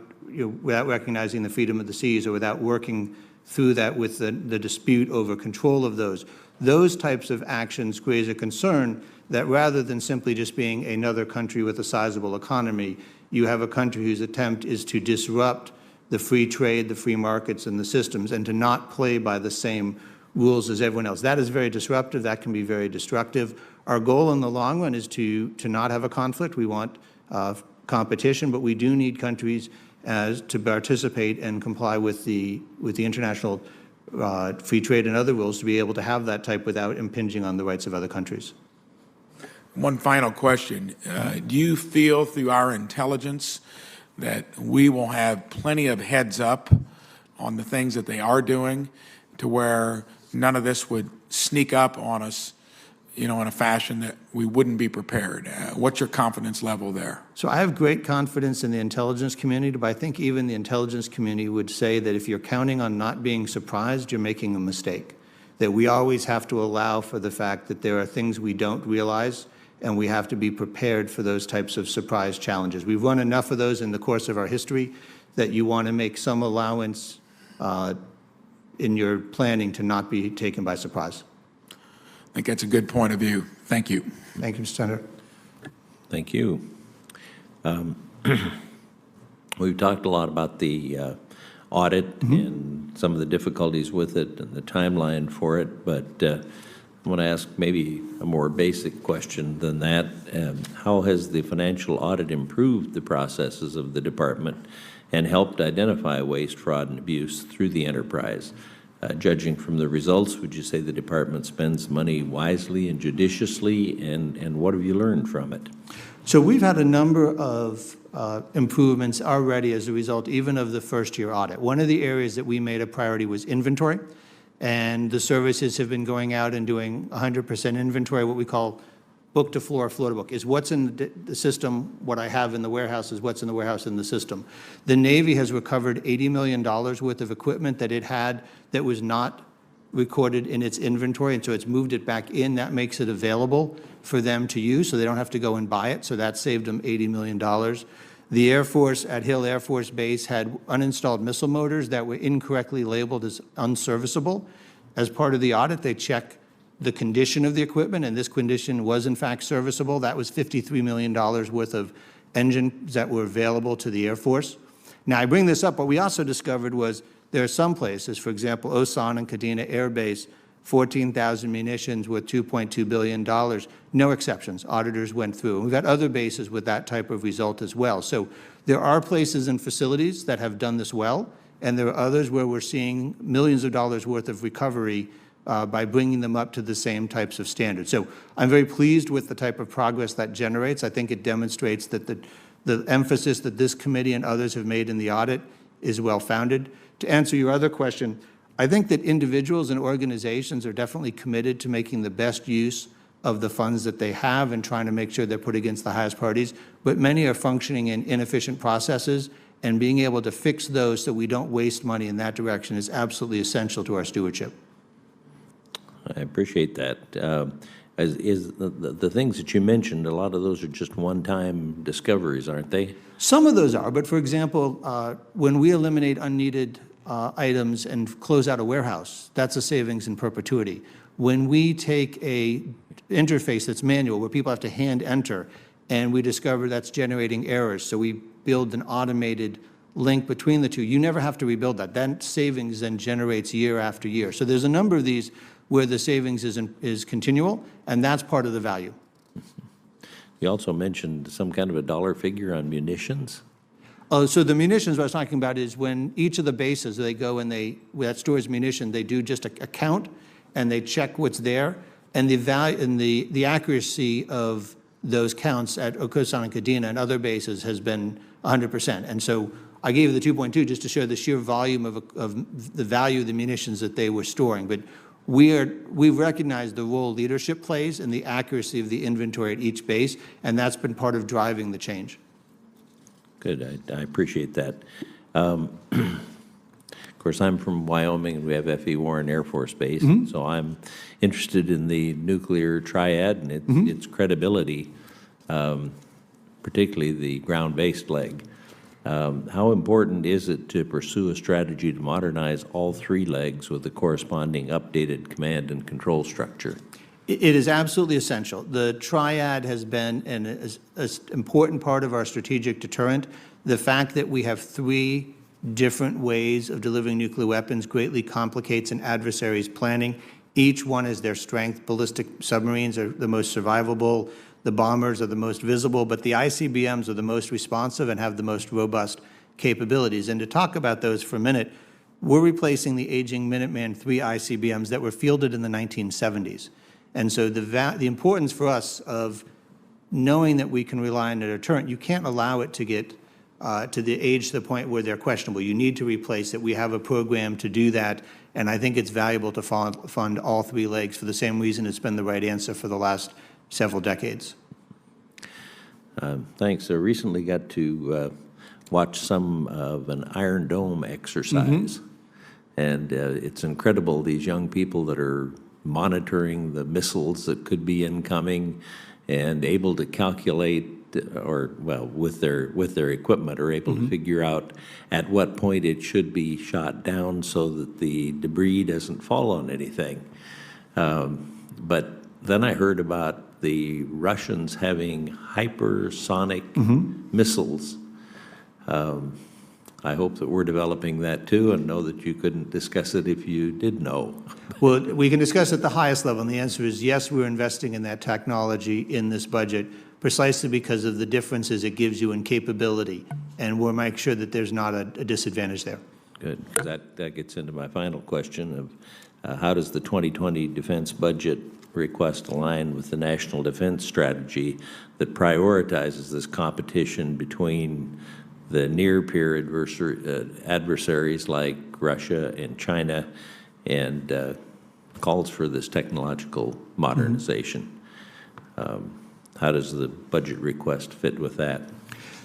Speaker 2: recognizing the freedom of the seas or without working through that with the dispute over control of those types of actions raise a concern that rather than simply just being another country with a sizable economy, you have a country whose attempt is to disrupt the free trade, the free markets, and the systems, and to not play by the same rules as everyone else. That is very disruptive. That can be very destructive. Our goal in the long run is to not have a conflict. We want competition, but we do need countries to participate and comply with the international free trade and other rules to be able to have that type without impinging on the rights of other countries.
Speaker 5: One final question. Do you feel through our intelligence that we will have plenty of heads up on the things that they are doing to where none of this would sneak up on us, in a fashion that we wouldn't be prepared? What's your confidence level there?
Speaker 2: So I have great confidence in the intelligence community, but I think even the intelligence community would say that if you're counting on not being surprised, you're making a mistake. That we always have to allow for the fact that there are things we don't realize, and we have to be prepared for those types of surprise challenges. We've run enough of those in the course of our history that you want to make some allowance in your planning to not be taken by surprise.
Speaker 5: I think that's a good point of view. Thank you.
Speaker 2: Thank you, Mr. Senator.
Speaker 1: Thank you. We've talked a lot about the audit and some of the difficulties with it and the timeline for it, but I want to ask maybe a more basic question than that. How has the financial audit improved the processes of the department and helped identify waste, fraud, and abuse through the enterprise? Judging from the results, would you say the department spends money wisely and judiciously, and what have you learned from it?
Speaker 2: So we've had a number of improvements already as a result even of the first-year audit. One of the areas that we made a priority was inventory, and the services have been going out and doing 100% inventory, what we call book to floor, floor to book, is what's in the system, what I have in the warehouse is what's in the warehouse in the system. The Navy has recovered $80 million worth of equipment that it had that was not recorded in its inventory, and so it's moved it back in. That makes it available for them to use, so they don't have to go and buy it, so that saved them $80 million. The Air Force at Hill Air Force Base had uninstalled missile motors that were incorrectly labeled as unserviceable. As part of the audit, they check the condition of the equipment, and this condition was in fact serviceable. That was $53 million worth of engines that were available to the Air Force. Now, I bring this up, what we also discovered was there are some places, for example, Osan and Kadena Air Base, 14,000 munitions with $2.2 billion, no exceptions. Auditors went through. And we've got other bases with that type of result as well. So there are places and facilities that have done this well, and there are others where we're seeing millions of dollars worth of recovery by bringing them up to the same types of standards. So I'm very pleased with the type of progress that generates. I think it demonstrates that the emphasis that this committee and others have made in the audit is well-founded. To answer your other question, I think that individuals and organizations are definitely committed to making the best use of the funds that they have and trying to make sure they're put against the highest priorities, but many are functioning in inefficient processes, and being able to fix those so we don't waste money in that direction is absolutely essential to our stewardship.
Speaker 1: I appreciate that. Is the things that you mentioned, a lot of those are just one-time discoveries, aren't they?
Speaker 2: Some of those are, but for example, when we eliminate unneeded items and close out a warehouse, that's a savings in perpetuity. When we take a interface that's manual, where people have to hand enter, and we discover that's generating errors, so we build an automated link between the two, you never have to rebuild that. That savings then generates year after year. So there's a number of these where the savings is continual, and that's part of the value.
Speaker 1: You also mentioned some kind of a dollar figure on munitions.
Speaker 2: So the munitions, what I was talking about is when each of the bases, they go and that stores munition, they do just a count, and they check what's there, and the value and the accuracy of those counts at Okosan and Kadena and other bases has been 100%. And so I gave you the 2.2 just to show the sheer volume of the value of the munitions that they were storing. But we've recognized the role leadership plays and the accuracy of the inventory at each base, and that's been part of driving the change.
Speaker 1: Good, I appreciate that. Of course, I'm from Wyoming, and we have F.E. Warren Air Force Base, so I'm interested in the nuclear triad and its credibility, particularly the ground-based leg. How important is it to pursue a strategy to modernize all three legs with the corresponding updated command and control structure?
Speaker 2: It is absolutely essential. The triad has been an important part of our strategic deterrent. The fact that we have three different ways of delivering nuclear weapons greatly complicates an adversary's planning. Each one has their strength. Ballistic submarines are the most survivable. The bombers are the most visible, but the ICBMs are the most responsive and have the most robust capabilities. And to talk about those for a minute, we're replacing the aging Minuteman III ICBMs that were fielded in the 1970s. And so the importance for us of knowing that we can rely on a deterrent, you can't allow it to get to the point where they're questionable. You need to replace it. We have a program to do that, and I think it's valuable to fund all three legs for the same reason it's been the right answer for the last several decades.
Speaker 1: Thanks. I recently got to watch some of an Iron Dome exercise, and it's incredible, these young people that are monitoring the missiles that could be incoming and able to calculate, or, well, with their equipment, are able to figure out at what point it should be shot down so that the debris doesn't fall on anything. But then I heard about the Russians having hypersonic missiles. I hope that we're developing that too, and know that you couldn't discuss it if you did know.
Speaker 2: Well, we can discuss at the highest level, and the answer is yes, we're investing in that technology in this budget, precisely because of the differences it gives you in capability, and we'll make sure that there's not a disadvantage there.
Speaker 1: Good, because that gets into my final question of how does the 2020 defense budget request align with the national defense strategy that prioritizes this competition between the near-peer adversaries like Russia and China, and calls for this technological modernization? How does the budget request fit with that?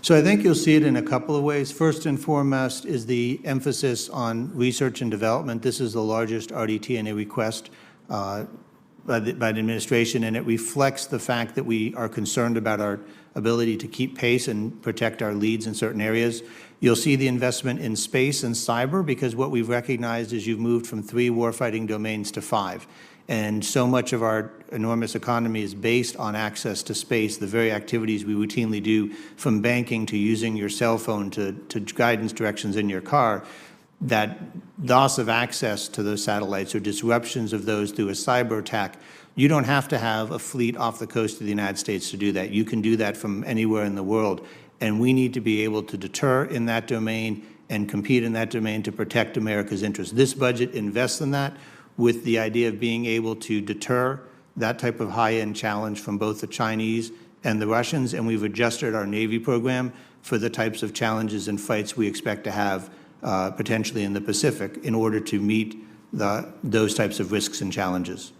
Speaker 2: So I think you'll see it in a couple of ways. First and foremost is the emphasis on research and development. This is the largest RDT&A request by the administration, and it reflects the fact that we are concerned about our ability to keep pace and protect our leads in certain areas. You'll see the investment in space and cyber, because what we've recognized is you've moved from 3 warfighting domains to 5. And so much of our enormous economy is based on access to space, the very activities we routinely do, from banking to using your cell phone to guidance directions in your car. That loss of access to those satellites or disruptions of those through a cyber attack, you don't have to have a fleet off the coast of the United States to do that. You can do that from anywhere in the world. And we need to be able to deter in that domain and compete in that domain to protect America's interests. This budget invests in that, with the idea of being able to deter that type of high-end challenge from both the Chinese and the Russians, and we've adjusted our Navy program for the types of challenges and fights we expect to have potentially in the Pacific in order to meet those types of risks and challenges.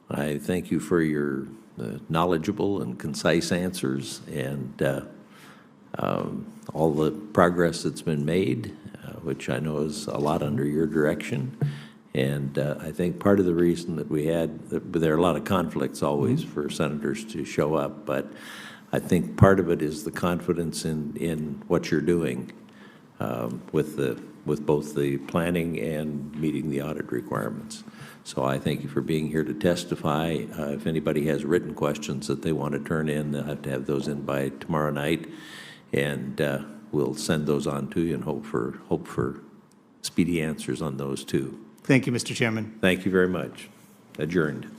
Speaker 1: I thank you for your knowledgeable and concise answers, and all the progress that's been made, which I know is a lot under your direction. And I think part of the reason that there are a lot of conflicts always for senators to show up, but I think part of it is the confidence in what you're doing with both the planning and meeting the audit requirements. So I thank you for being here to testify. If anybody has written questions that they want to turn in, they'll have to have those in by tomorrow night, and we'll send those on to you and hope for speedy answers on those too.
Speaker 2: Thank you, Mr. Chairman.
Speaker 1: Thank you very much. Adjourned.